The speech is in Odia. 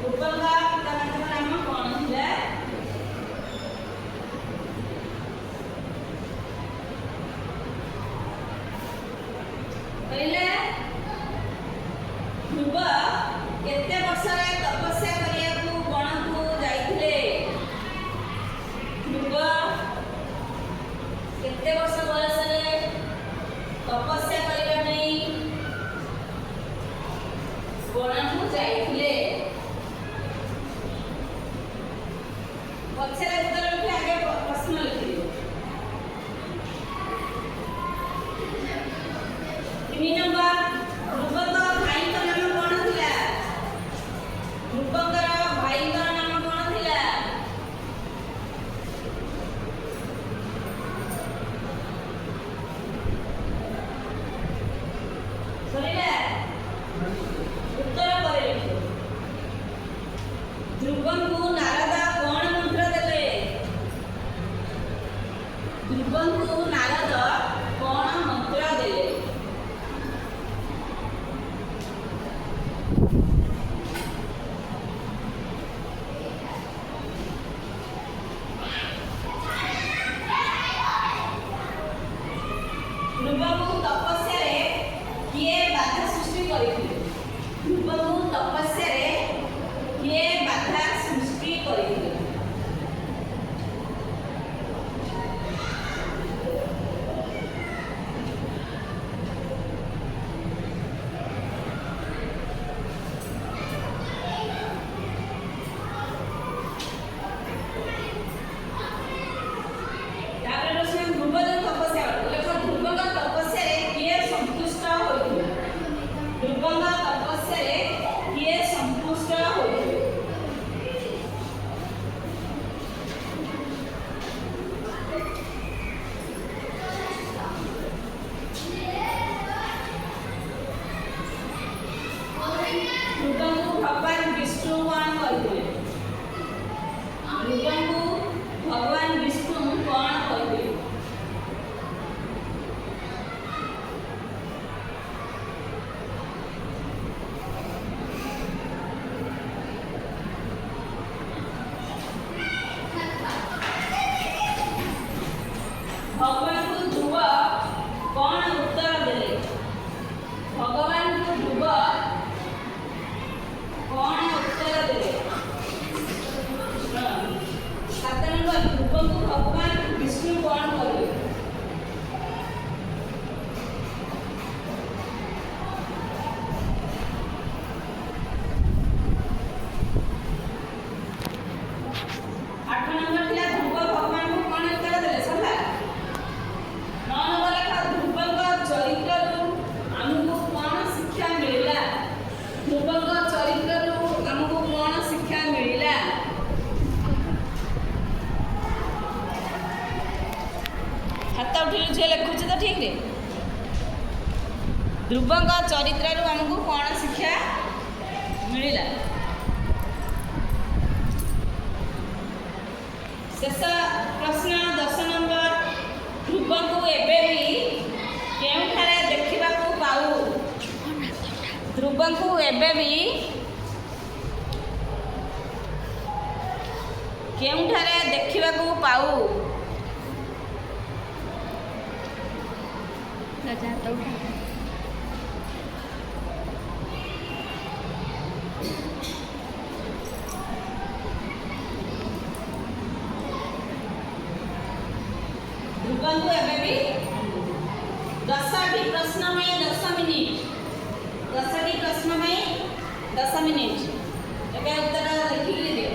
ଧ୍ରୁବଙ୍କ ପିତାମାତାଙ୍କ ନାମ କ'ଣ ଥିଲା? କହିଲେ ଧ୍ରୁବ କେତେ ବର୍ଷରେ ତପସ୍ୟା କରିବାକୁ ବଣକୁ ଯାଇଥିଲେ? ଧ୍ରୁବ କେତେ ବର୍ଷ ବୟସରେ ତପସ୍ୟା କରିବା ପାଇଁ ବଣକୁ ଯାଇଥିଲେ? ପଛରେ ଉତ୍ତର ଲେଖି ଆଗେ ପ୍ରଶ୍ନ ଲେଖିବେ। 3 ନମ୍ବର ଧ୍ରୁବଙ୍କ ଭାଇଙ୍କ ନାମ କ'ଣ ଥିଲା? ଧ୍ରୁବଙ୍କର ଭାଇଙ୍କର ନାମ କ'ଣ ଥିଲା? ସରିଲା? ଉତ୍ତର ପରେ ଲେଖିବେ। ଧ୍ରୁବଙ୍କୁ ନାରଦ କ'ଣ ମନ୍ତ୍ର ଦେଲେ? ଧ୍ରୁବଙ୍କୁ ନାରଦ କ'ଣ ମନ୍ତ୍ର ଦେଲେ? ଧ୍ରୁବଙ୍କୁ ତପସ୍ୟାରେ କିଏ ବାଧା ସୃଷ୍ଟି କରିଥିଲେ? ଧ୍ରୁବଙ୍କୁ ତପସ୍ୟାରେ କିଏ ବାଧା ସୃଷ୍ଟି କରିଥିଲେ? ତାପରେ ପ୍ରଶ୍ନ ଧ୍ରୁବ ଯେଉଁ ତପସ୍ୟା କରିଥିଲେ ଲେଖ ଧ୍ରୁବଙ୍କ ତପସ୍ୟାରେ କିଏ ସନ୍ତୁଷ୍ଟ ହୋଇଥିଲେ? ଧ୍ରୁବଙ୍କ ତପସ୍ୟାରେ କିଏ ସନ୍ତୁଷ୍ଟ ହୋଇଥିଲେ? ଧ୍ରୁବଙ୍କୁ ଭଗବାନ ବିଷ୍ଣୁ କ'ଣ କହିଥିଲେ? ଧ୍ରୁବଙ୍କୁ ଭଗବାନ ବିଷ୍ଣୁ କ'ଣ କହିଥିଲେ? ଭଗବାନଙ୍କୁ ଧ୍ରୁବ କ'ଣ ଉତ୍ତର ଦେଲେ? ଭଗବାନଙ୍କୁ ଧ୍ରୁବ କ'ଣ ଉତ୍ତର ଦେଲେ? 7 ନମ୍ବର ଧ୍ରୁବଙ୍କୁ ଭଗବାନ ବିଷ୍ଣୁ କ'ଣ କହିଲେ? ଆଠ ନମ୍ବର ଥିଲା ଧ୍ରୁବ ଭଗବାନଙ୍କୁ କ'ଣ ଉତ୍ତର ଦେଲେ? ସରିଲା? 9 ନମ୍ବର ଲେଖା ଧ୍ରୁବଙ୍କ ଚରିତ୍ରରୁ ଆମକୁ କ'ଣ ଶିକ୍ଷା ମିଳିଲା? ଧ୍ରୁବଙ୍କ ଚରିତ୍ରରୁ ଆମକୁ କ'ଣ ଶିକ୍ଷା ମିଳିଲା? ହାତ ଉଠିଲୁ ଝିଅ ଲେଖୁଛୁ ତ ଠିକରେ? ଧ୍ରୁବଙ୍କ ଚରିତ୍ରରୁ ଆମକୁ କ'ଣ ଶିକ୍ଷା ମିଳିଲା? ଶେଷ ପ୍ରଶ୍ନ 10 ନମ୍ବର ଧ୍ରୁବଙ୍କୁ ଏବେ ବି କେଉଁଠାରେ ଦେଖିବାକୁ ପାଉ? ଧ୍ରୁବଙ୍କୁ ଏବେ ବି କେଉଁଠାରେ ଦେଖିବାକୁ ପାଉ? ଧ୍ରୁବଙ୍କୁ ଏବେ ବି 10ଟି ପ୍ରଶ୍ନ ପାଇଁ 10 ମିନିଟ୍ 10ଟି ପ୍ରଶ୍ନ ପାଇଁ 10 ମିନିଟ୍ ଏବେ ଉତ୍ତର ଲେଖିକି ଦିଅ।